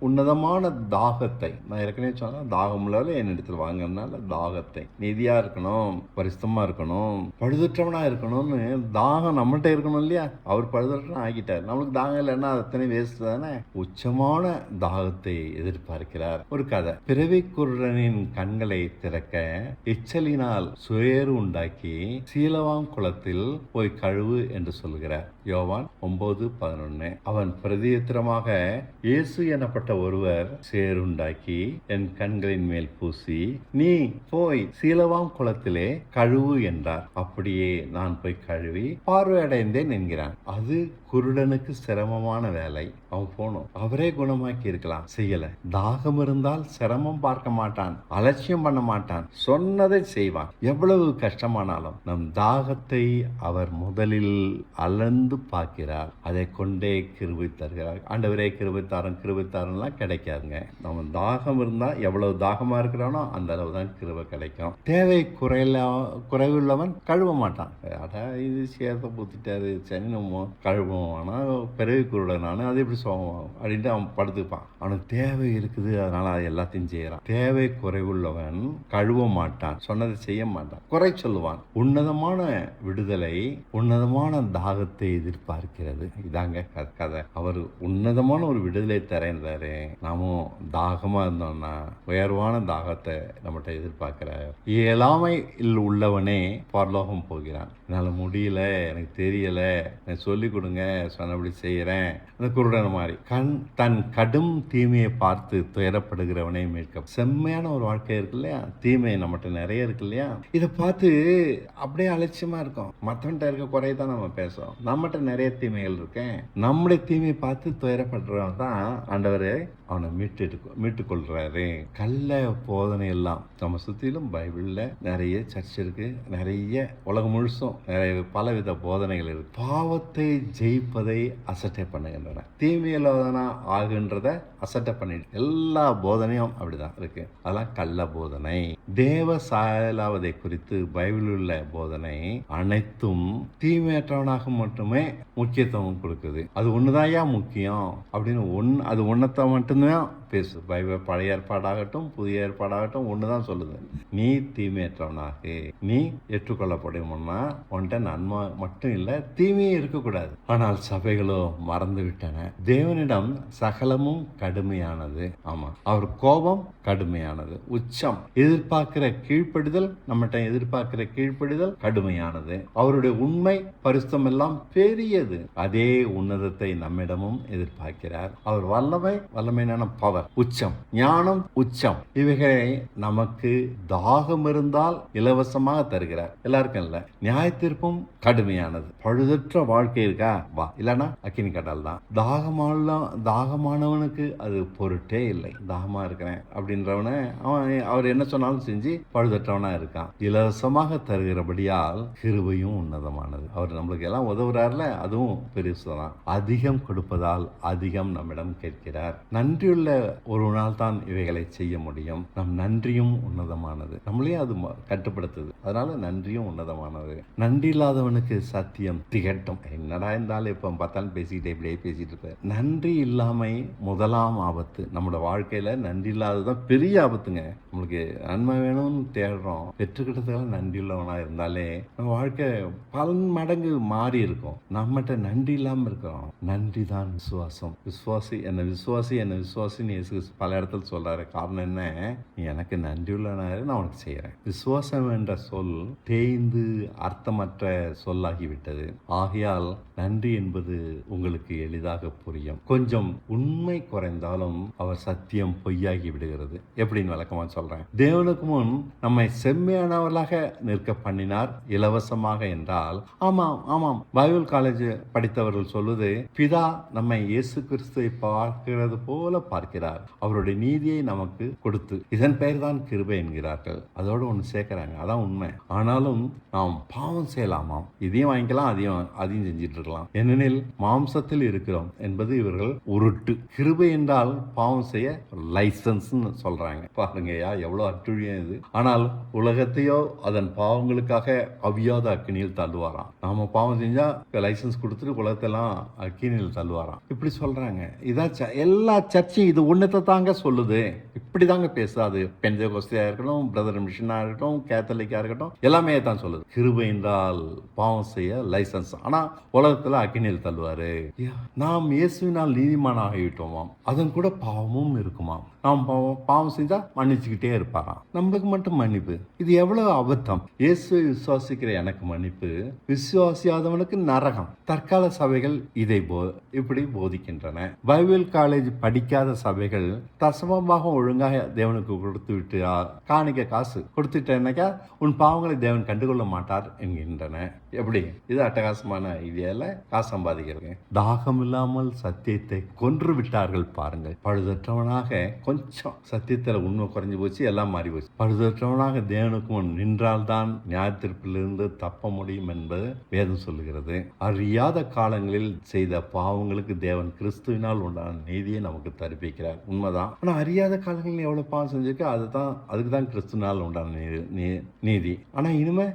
உன்னதமான தாகத்தை, நான் ஏற்கனவே சொன்னா தாகம் உள்ளவரை என்னிடத்தில் வாங்கினால தாகத்தை, நீதியா இருக்கணும், பரிசுத்தமா இருக்கணும், பழுதற்றவனா இருக்கணும்னு தாகம் நம்மகிட்ட இருக்கணும் இல்லையா? அவர் பழுதற்றவனா ஆகிட்டார். நம்மளுக்கு தாகம் இல்லைன்னா அத்தனை வேஸ்ட் தானே. உச்சமான தாகத்தை எதிர்பார்க்கிறார். ஒரு கதை. பிறவி குருடனின் கண்களை திறக்க எச்சலினால் சுயறு உண்டாக்கி சீலவாம் குளத்தில் போய் கழுவு என்று சொல்கிறார். யோவான் 9:11. அவன் பிரதியுத்தரமாக, இயேசு எனப்பட்ட ஒருவர் சேருண்டாக்கி என் கண்களின் மேல் பூசி நீ போய் சீலவாம் குளத்திலே கழுவு என்றார். அப்படியே நான் போய் கழுவி பார்வையடைந்தேன் என்கிறான். அது குருடனுக்கு சிரமமான வேலை. அவன் போனோம், அவரே குணமாக்கி இருக்கலாம், செய்யல. தாகம் இருந்தால் சிரமம் பார்க்க மாட்டான், அலட்சியம் பண்ண மாட்டான், சொன்னதை செய்வான். எவ்வளவு கஷ்டமானாலும் நம் தாகத்தை அவர் முதலில் அளந்து பார்க்கிறார். அதை கொண்டே கிருபை தருகிறார். ஆண்டவரே கிருபை தாரன்லாம் கிடைக்காதுங்க. நம்ம தாகம் இருந்தா, எவ்வளவு தாகமா இருக்கிறானோ அந்த அளவு தான் கிருபை கிடைக்கும். தேவை குறைவுள்ளவன் கழுவ மாட்டான். இது சேர்த்த பூத்திட்டாரு, சனி நம்ம கழுவோம், ஆனால் பிறவி குருடனானு அது எப்படி சொல்லுவான் அப்படின்ட்டு அவன் படுத்துப்பான். அவனுக்கு தேவை இருக்குது, அதனால அது எல்லாத்தையும் செய்யறான். தேவை குறைவுள்ளவன் கழுவ மாட்டான், சொன்னதை செய்ய மாட்டான், குறை சொல்லுவான். உன்னதமான விடுதலை உன்னதமான தாகத்தை எதிர்பார்க்கிறது. இதாங்க கதை. அவர் உன்னதமான ஒரு விடுதலை தரேன்றாரு. நாமும் தாகமா இருந்தோம்னா உயர்வான தாகத்தை நம்மகிட்ட எதிர்பார்க்கிறார். இயலாமையில் உள்ளவனே பரலோகம் போகிறான். என்னால் முடியல, எனக்கு தெரியல, எனக்கு சொல்லிக் கொடுங்க, சொன்னபடி செய்யறேன். அந்த குருடன் மாதிரி தன் கடும் தீமையை பார்த்து துயரப்படுகிறவனே மீட்க. செம்மையான ஒரு வாழ்க்கை இருக்கு இல்லையா? தீமை நம்மகிட்ட நிறைய இருக்கு இல்லையா? இதை பார்த்து அப்படியே அலட்சியமா இருக்கும். மற்றவன்கிட்ட இருக்க குறையதான் நம்ம பேசுறோம். நம்மகிட்ட நிறைய தீமைகள் இருக்கேன். நம்முடைய தீமையை பார்த்து துயரப்படுறவன் தான் ஆண்டவரே அவனை மீட்டு கொள்றாரு. கள்ள போதனை எல்லாம் நம்ம சுத்திலும் பைபிள்ல நிறைய சர்ச் இருக்கு, நிறைய உலகம் முழுசும் நிறைய பலவித போதனைகள் இருக்கு. பாவத்தை ஜெயிப்பதை அசட்டை பண்ணுகின்றன, தீமையில ஆகுன்றத அசட்டை பண்ணிட்டு எல்லா போதனையும் அப்படிதான் இருக்கு. அதெல்லாம் கள்ள போதனை. தேவ சாயலாவதை குறித்து பைபிள் உள்ள போதனை அனைத்தும் தீமையற்றவனாக மட்டுமே முக்கியத்துவம் கொடுக்குது. அது ஒண்ணுதான் முக்கியம் அப்படின்னு அது ஒன்னத்தை மட்டும்தான் பேசு. பைபிள் பழைய ஏற்பாடாகட்டும் புதிய ஏற்பாடாகட்டும் ஒண்ணுதான் சொல்லுது. நீ தீமையற்றவனாக, நீ ஏற்றுக்கொள்ளப்படும்னா உன்கிட்ட நன்மை மட்டும் இல்ல தீமையும் இருக்கக்கூடாது. ஆனால் சபைகளோ மறந்து விட்டன. தேவனிடம் சகலமும் கடுமையானது. ஆமா, அவர் கோபம் கடுமையானது, உச்சம். எதிர்பார்க்கிற கீழ்ப்படிதல், நம்மகிட்ட எதிர்பார்க்கிற கீழ்ப்படிதல் கடுமையானது. அவருடைய உண்மை பரிசுத்தம் எல்லாம் பெரியது. அதே உன்னதத்தை நம்மிடமும் எதிர்பார்க்கிறார். அவர் வல்லமையான பவர் பவர் உச்சம், ஞானம் உச்சம். இவைகளை நமக்கு தாகம் இருந்தால் இலவசமாக தருகிறார். எல்லாருக்கும் இல்ல. நியாய தீர்ப்பும் கடுமையானது. பழுதற்ற வாழ்க்கை இருக்கா, வா, இல்லனா அக்கினி கடல் தான். தாகமானவனுக்கு அது பொருட்டே இல்லை. தாகமா இருக்கிறேன் அப்படின்றவன அவர் என்ன சொன்னாலும் செஞ்சு பழுதற்றவனா இருக்கான். இலவசமாக தருகிறபடியால் கிருபையும் உன்னதமானது. அவர் நம்மளுக்கு எல்லாம் உதவுறாருல, அதுவும் பெருசுதான். அதிகம் கொடுப்பதால் அதிகம் நம்மிடம் கேட்கிறார். நன்றியுள்ள ஒரு நாள் தான் இவைகளை செய்ய முடியும். நம் நன்றியும் உன்னதமானது. நம்மளையும் அது கட்டுப்படுத்துது. அதனால நன்றியும் உன்னதமானது. நன்றி இல்லாதவனுக்கு சத்தியம் திகட்டும். என்னடா இருந்தாலும் இப்ப பார்த்தாலும் பேசிக்கிட்டே இப்படியே பேசிட்டு இருப்பார். நன்றி இல்லாமை முதலாம் ஆபத்து. நம்மளோட வாழ்க்கையில நன்றி இல்லாததான் பெரிய ஆபத்துங்க. நம்மளுக்கு நன்மை வேணும்னு தேடுறோம், பெற்றுக்கிட்டதுக்கெல்லாம் நன்றி உள்ளவனா இருந்தாலே நம்ம வாழ்க்கை பல மடங்கு மாறி இருக்கும். நம்மகிட்ட நன்றி இல்லாம இருக்கிறோம். நன்றி தான் விசுவாசம். விசுவாசின்னு பல இடத்துல சொல்றாரு. காரணம் என்ன? நீ எனக்கு நன்றி உள்ளவனாரு, நான் உனக்கு செய்யறேன். விசுவாசம் என்ற சொல் தேய்ந்து அர்த்தமற்ற சொல்லாகிவிட்டது. ஆகையால் நன்றி என்பது உங்களுக்கு எளிதாக புரியும். கொஞ்சம் உண்மை குறைந்தாலும் அவர் சத்தியம் பொய்யாகி விடுகிறது. எப்படின்னு விளக்கமா சொல்றேன். தேவனுக்கு முன் நம்மை செம்மையானவர்களாக நிற்க பண்ணினார் இலவசமாக என்றால், ஆமாம் பைபிள் காலேஜ் படித்தவர்கள் சொல்வது, பிதா நம்மை இயேசு கிறிஸ்துவை பார்க்கிறது போல பார்க்கிறார், அவருடைய நீதியை நமக்கு கொடுத்து. இதன் பெயர் தான் கிருபை என்கிறார்கள். அதோடு ஒன்று சேர்க்கிறாங்க. அதான் உண்மை. ஆனாலும் நாம் பாவம் செய்யலாமாம். இதையும் வாங்கிக்கலாம், அதையும் செஞ்சிட்டு இருக்கலாம். ஏனெனில் மாம்சத்தில் இருக்கிறோம் என்பது இவர்கள் உருட்டு. கிருபை என்றால் பாவம் செய்ய லைசன்ஸ் சொல்றாங்க. பாருங்கய்யா, எவ்வளவு அட்டுழியம் இது. ஆனால் உலகத்தையோ அதன் பாவங்களுக்காக அவியாத அக்கினியில் தள்ளுவாராம். நாம பாவம் செஞ்சா லைசன்ஸ் கொடுத்துட்டு உலகத்தெல்லாம் அக்கினியில் தள்ளுவாராம். இப்படி சொல்றாங்க. இதான் எல்லா சர்ச்சையும் இது ஒன்னத்தை தாங்க சொல்லுது. இப்படிதாங்க பேசாது. பெந்தேகோஸ்தியா இருக்கட்டும், பிரதர் மிஷனா இருக்கட்டும், கேத்தலிக்கா இருக்கட்டும், எல்லாமே தான் சொல்லுது. கிருபை என்றால் பாவம் செய்ய லைசன்ஸ், ஆனா உலகத்துல அக்கினியில் தள்ளுவாரு. நாம் இயேசுவினால் நீதிமான் ஆகிவிட்டோமாம், அதன் கூட பாவமும் இருக்குமாம். நாம் பாவம் செஞ்சா மன்னிச்சுக்கிட்டே இருப்பாராம். நம்மளுக்கு மட்டும் மன்னிப்பு. இது எவ்வளவு அபத்தம். இயேசுவை விசுவாசிக்கிற எனக்கு மன்னிப்பு, விசுவாசியாதவனுக்கு நரகம். தற்கால சபைகள் இதை இப்படி போதிக்கின்றன. பைபிள் காலேஜ் படிக்காத சபைகள் தசமமாக ஒழுங்காக தேவனுக்கு கொடுத்து விட்டு காணிக்க காசு கொடுத்துட்டேன்னாக்கா உன் பாவங்களை தேவன் கண்டுகொள்ள மாட்டார் என்கின்றன. எப்படி? இது அட்டகாசமான ஐடியால காசு சம்பாதிக்கிறது. தாகம் இல்லாமல் சத்தியத்தை கொன்று விட்டார்கள் பாருங்கள். பழுதற்றவனாக கொஞ்சம் சத்தியத்தில் உண்மை குறைஞ்சு போச்சு, எல்லாம் மாறி போச்சு. பழுதற்றவனாக தேவனுக்கு முன் நின்றால்தான் நியாயத்தீர்ப்பிலிருந்து தப்ப முடியும் என்பது வேதம் சொல்லுகிறது. அறியாத காலங்களில் செய்த பாவங்களுக்கு தேவன் கிறிஸ்துவினால் உண்டான நீதியை நமக்கு தரிப்பிக்கிறார். உண்மைதான். ஆனா அறியாத காலங்களில் எவ்வளவு பாவம் செஞ்சிருக்கு, அதுக்கு தான் கிறிஸ்துவினால் உண்டான நீதி. ஆனா இனிமே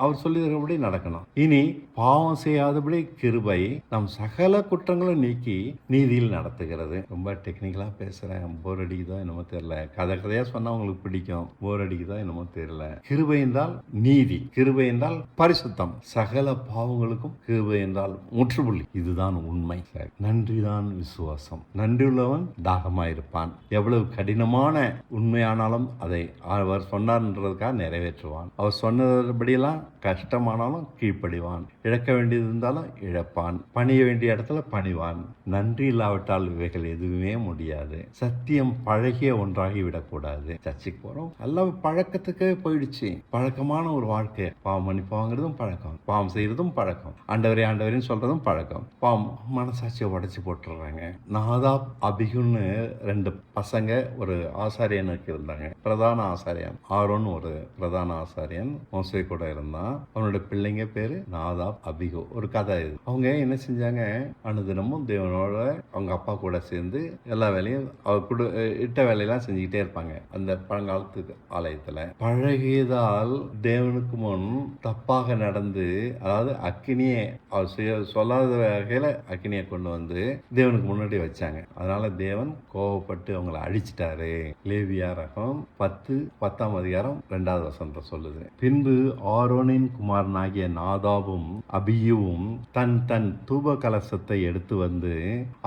அவர் சொல்லியிருக்கிறபடி நடக்கணும். இனி பாவம் செய்யாதபடி கிருபை நம் சகல குற்றங்களும் நீக்கி நீதியில் நடத்துகிறது. ரொம்ப டெக்னிக்கலா பேசுறேன், போர் அடிக்குதோ என்னமோ தெரியல. கதையா சொன்னா உங்களுக்கு பிடிக்கும், போர் அடிக்குதோ என்னமோ தெரியல. கிருபை என்றால் நீதி, கிருபை என்றால் பரிசுத்தம், சகல பாவங்களுக்கும் கிருபை என்றால் முற்றுப்புள்ளி. இதுதான் உண்மை. நன்றிதான் விசுவாசம். நன்றியுள்ளவன் தாகமாயிருப்பான். எவ்வளவு கடினமான உண்மையானாலும் அதை அவர் சொன்னார்ன்றதுக்காக நிறைவேற்றுவான். அவர் சொன்னபடியெல்லாம் கஷ்டமானாலும் கீழ்ப்படிவான். இழக்க வேண்டியது இருந்தாலும் இழப்பான். பணிய வேண்டிய இடத்துல பணிவான். நன்றி இல்லாவிட்டால் இவைகள் எதுவுமே முடியாது. சத்தியம் பழகிய ஒன்றாகி விடக்கூடாது. சர்ச்சைக்கு போறோம், எல்லாம் பழக்கத்துக்கே போயிடுச்சு. பழக்கமான ஒரு வாழ்க்கை. பாவம் மன்னிப்பாங்கிறதும் பழக்கம், பாவம் செய்யறதும் பழக்கம், ஆண்டவரேன்னு சொல்றதும் பழக்கம். பாவம் மனசாட்சியை உடைச்சு போட்டுறாங்க. நாதாப் அபிகுன்னு 2 பசங்க ஒரு ஆசாரியனுக்கு இருந்தாங்க. பிரதான ஆசாரியன் ஆரோன் ஒரு பிரதான ஆசாரியன் மோசே கூட இருந்தான். அவனோட பிள்ளைங்க பேரு நாதாப் அபிகு. ஒரு கதை இது. அவங்க என்ன செஞ்சாங்க, அனுதினமும் தேவனோட அவங்க அப்பா கூட சேர்ந்து எல்லா வேலையும் அவர் கூட இட்ட வேலையெல்லாம் செஞ்சுக்கிட்டே இருப்பாங்க. அந்த பழங்காலத்துக்கு ஆலயத்துல பழகியதால் தேவனுக்கு முன் தப்பாக நடந்து, அதாவது அக்கினியை அவர் சொல்லாத வகையில அக்கினியை கொண்டு வந்து தேவனுக்கு முன்னாடி வச்சாங்க. அதனால தேவன் கோபப்பட்டு அவங்களை அழிச்சிட்டாரு. கூடாது. லேவியாரகம் 10 அதிகாரம் 2வது வசனத்தை சொல்லுது. பின்பு ஆரோனின் குமாரனாகிய நாதாபும் அபியூவும் தன் தன் தூப கலசத்தை எடுத்து வந்து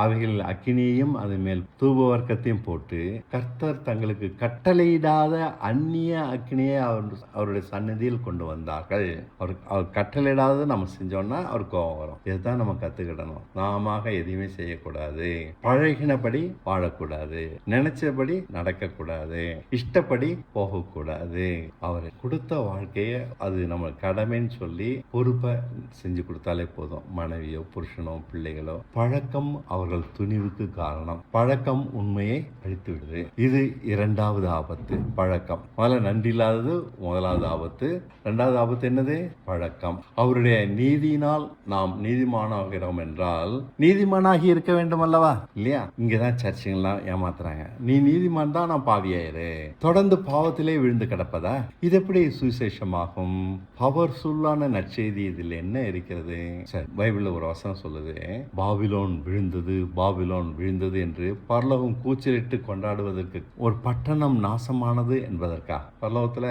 அவைகள் அக்கினியையும் அது மேல் தூப வர்க்கத்தையும் போட்டு கர்த்தர் தங்களுக்கு கட்டளையிடாத அந்நிய அக்கினியை அவருடைய சன்னதியில் கொண்டு வந்தார்கள். அவர் கட்டளையிடாத நம்ம செஞ்சோம்னா அவர் கோபம் வரும். இதுதான் நம்ம கத்துக்கிடணும். நாம எதையுமே செய்யக்கூடாது, பழகினபடி வாழக்கூடாது, நினைச்சபடி நடக்கக்கூடாது, இஷ்டப்படி போகக்கூடாது. அவர் கொடுத்த வாழ்க்கைய அது நம்ம கடமைன்னு சொல்லி பொறுப்பை செஞ்சு கொடுத்தாலே போதும். மனைவியோ புருஷனோ பிள்ளைகளோ. பழக்கம் அவர்கள் துணிவுக்கு காரணம். பழக்கம் உண்மையை அழித்து விடுது. இது 2வது ஆபத்து, பழக்கம். முதல்ல நன்றி இல்லாதது முதலாவது ஆபத்து. 2வது ஆபத்து என்னது? பழக்கம். அவருடைய நீதியினால் நாம் நீதிமானாகிறோம் என்றால் நீதிமானாகி இருக்க வேண்டும் அல்லவா? இல்லையா? இங்கதான் சர்ச்சுங்கெல்லாம் ஏமாத்துறாங்க. நீ நீதிமான் தான், நான் பாவியாயிரு. தொடர்ந்து பாவத்திலே விழுந்து கிடப்பதா? இது எப்படி சுவிசேஷமாகும்? பவர்ஃபுல்லான நற்செய்தி இதில் என்ன இருக்கிறது? சரி, பைபிள்ல ஒரு வசனம் சொல்லுது, பாபிலோன் விழுந்தது, பாபிலோன் விழுந்தது என்று பரலோகம் கூச்சலிட்டு கொண்டாடுவதற்கு, ஒரு பட்டணம் நாசமானது என்பதற்கா பரலோகத்துல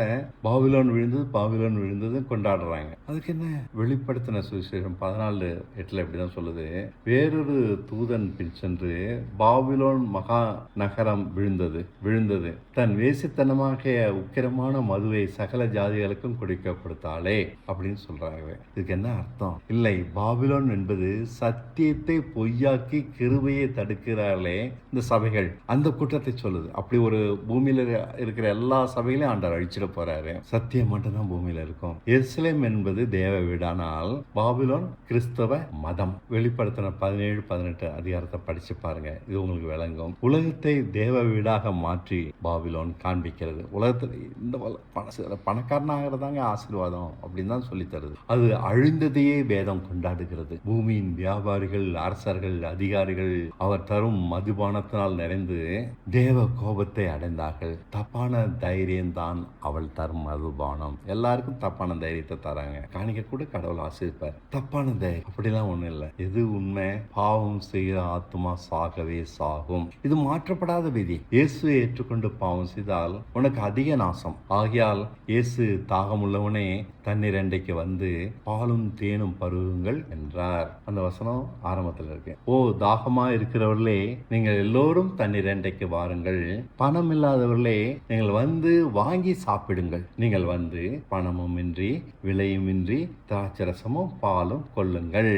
பாபிலோன் விழுந்தது, பாபிலோன் விழுந்தது கொண்டாடுறாங்க. அதுக்கு என்ன? வெளிப்படுத்தின சுவிசேஷம் 14:8 இப்படிதான் சொல்லுது, வேறொரு தூதன் பின் சென்று பாபிலோன் மகா நகரம் விழுந்தது, தன் வேசித்தனமாக உக்கிரமான மதுவை சகல ஜாதிகளுக்கும் குடிக்க கொடுத்தாளே அப்படின்னு சொல்றாங்க. இதுக்கு என்ன அர்த்தம்? இல்லை, பாபிலோன் என்பது சத்தியத்தை பொய்யாக்கி கிருபையை தடுக்கிறார்களே இந்த சபைகள், அந்த குற்றத்தை சொல்லுது. அப்படி ஒரு பூமியில இருக்கிற எல்லா சபைகளையும் ஆண்டவர் அழிச்சிட போறாரு. சத்தியம் மட்டும்தான் பூமியில இருக்கும். எருசலேம் என்பது தேவ வீடானால் பாபிலோன் கிறிஸ்தவ மதம். வெளிப்படுத்தின 17-18 அதிகாரத்தை படிச்சு பாருங்க, இது உங்களுக்கு விளங்கும். உலகத்தை தேவ வீடாக மாற்றி பாபிலோன் காண்பிக்கிறது. உலகத்தில் இந்த பணக்காரனாகிறதாங்க ஆசீர்வாதம் அப்படின்னு தான் சொல்லி தருது. அது அழிந்ததையே வேதம் கொண்டாடுகிறது. பூமியின் வியாபாரிகள், அரசர்கள், அதிகாரிகள் அவர் தரும் மதுபானத்தினால் நிறைந்து தேவ கோபத்தை அடைந்தார்கள். தப்பான தைரியம் தான் அவள் தரும் மதுபானம். எல்லாருக்கும் தப்பான தைரியத்தை தராங்க. காணிக்க கூட கடவுள் ஆசீர்வார். தப்பான தைரியம் அப்படிலாம் ஒண்ணும் இல்லை. எது உண்மை? பாவம் செய்கிற ஆத்மா சாகவே சாகும். இது மாற்றப்படாத விதி. இயேசுவை ஏற்றுக்கொண்டு பாவம் செய்தால் உனக்கு அதிக நாசம். ஆகையால் இயேசு தாகமுள்ளவனே தண்ணீர் அண்டைக்கு வந்து பாலும் தேனும் பருகுங்கள் என்றார். அந்த வசனம் ஆரம்பத்தில் இருக்கு. ஓ தாகமா இருக்கிறவர்களே, நீங்கள் எல்லோரும் தண்ணீர் அண்டைக்கு வாருங்கள். பணம் இல்லாதவர்களே, நீங்கள் வந்து வாங்கி சாப்பிடுங்கள். நீங்கள் வந்து பணமும் இன்றி விலையுமின்றி திராட்சரசமும் பாலும் கொள்ளுங்கள்.